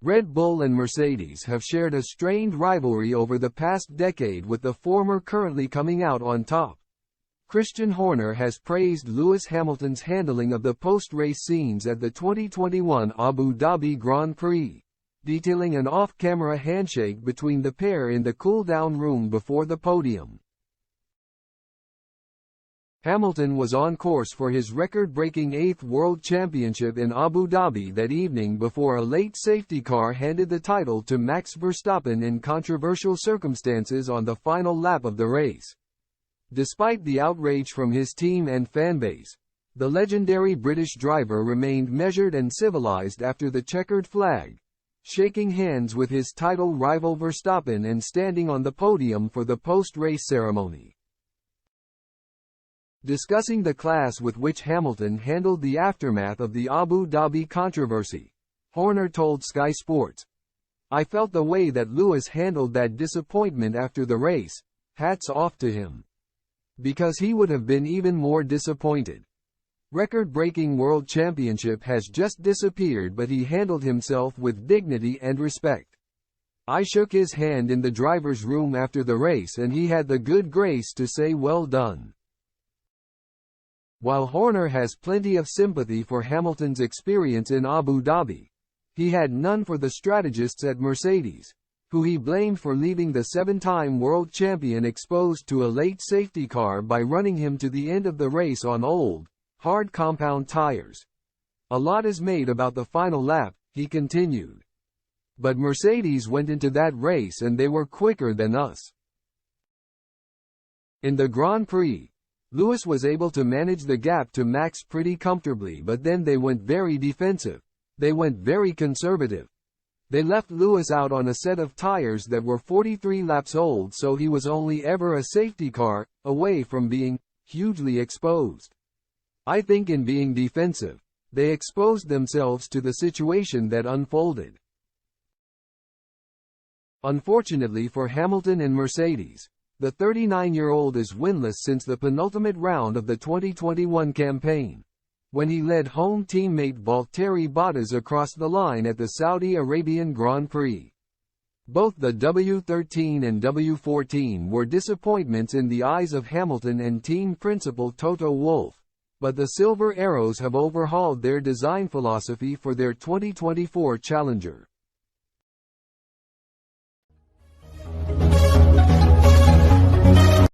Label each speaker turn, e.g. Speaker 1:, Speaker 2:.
Speaker 1: Red Bull and Mercedes have shared a strained rivalry over the past decade, with the former currently coming out on top. Christian Horner has praised Lewis Hamilton's handling of the post-race scenes at the 2021 Abu Dhabi Grand Prix, detailing an off-camera handshake between the pair in the cool-down room before the podium. Hamilton was on course for his record-breaking 8th World Championship in Abu Dhabi that evening before a late safety car handed the title to Max Verstappen in controversial circumstances on the final lap of the race. Despite the outrage from his team and fanbase, the legendary British driver remained measured and civilized after the checkered flag, shaking hands with his title rival Verstappen and standing on the podium for the post-race ceremony. Discussing the class with which Hamilton handled the aftermath of the Abu Dhabi controversy, Horner told Sky Sports, "I felt the way that Lewis handled that disappointment after the race, hats off to him. Because he would have been even more disappointed. Record-breaking world championship has just disappeared, but he handled himself with dignity and respect. I shook his hand in the driver's room after the race and he had the good grace to say well done." While Horner has plenty of sympathy for Hamilton's experience in Abu Dhabi, he had none for the strategists at Mercedes, who he blamed for leaving the 7-time world champion exposed to a late safety car by running him to the end of the race on old, hard compound tires. "A lot is made about the final lap," he continued. "But Mercedes went into that race and they were quicker than us." In the Grand Prix, Lewis was able to manage the gap to Max pretty comfortably, but then they went very defensive. They went very conservative. They left Lewis out on a set of tires that were 43 laps old, so he was only ever a safety car away from being hugely exposed. I think in being defensive, they exposed themselves to the situation that unfolded. Unfortunately for Hamilton and Mercedes, the 39-year-old is winless since the penultimate round of the 2021 campaign, when he led home teammate Valtteri Bottas across the line at the Saudi Arabian Grand Prix. Both the W13 and W14 were disappointments in the eyes of Hamilton and team principal Toto Wolff, but the Silver Arrows have overhauled their design philosophy for their 2024 Challenger.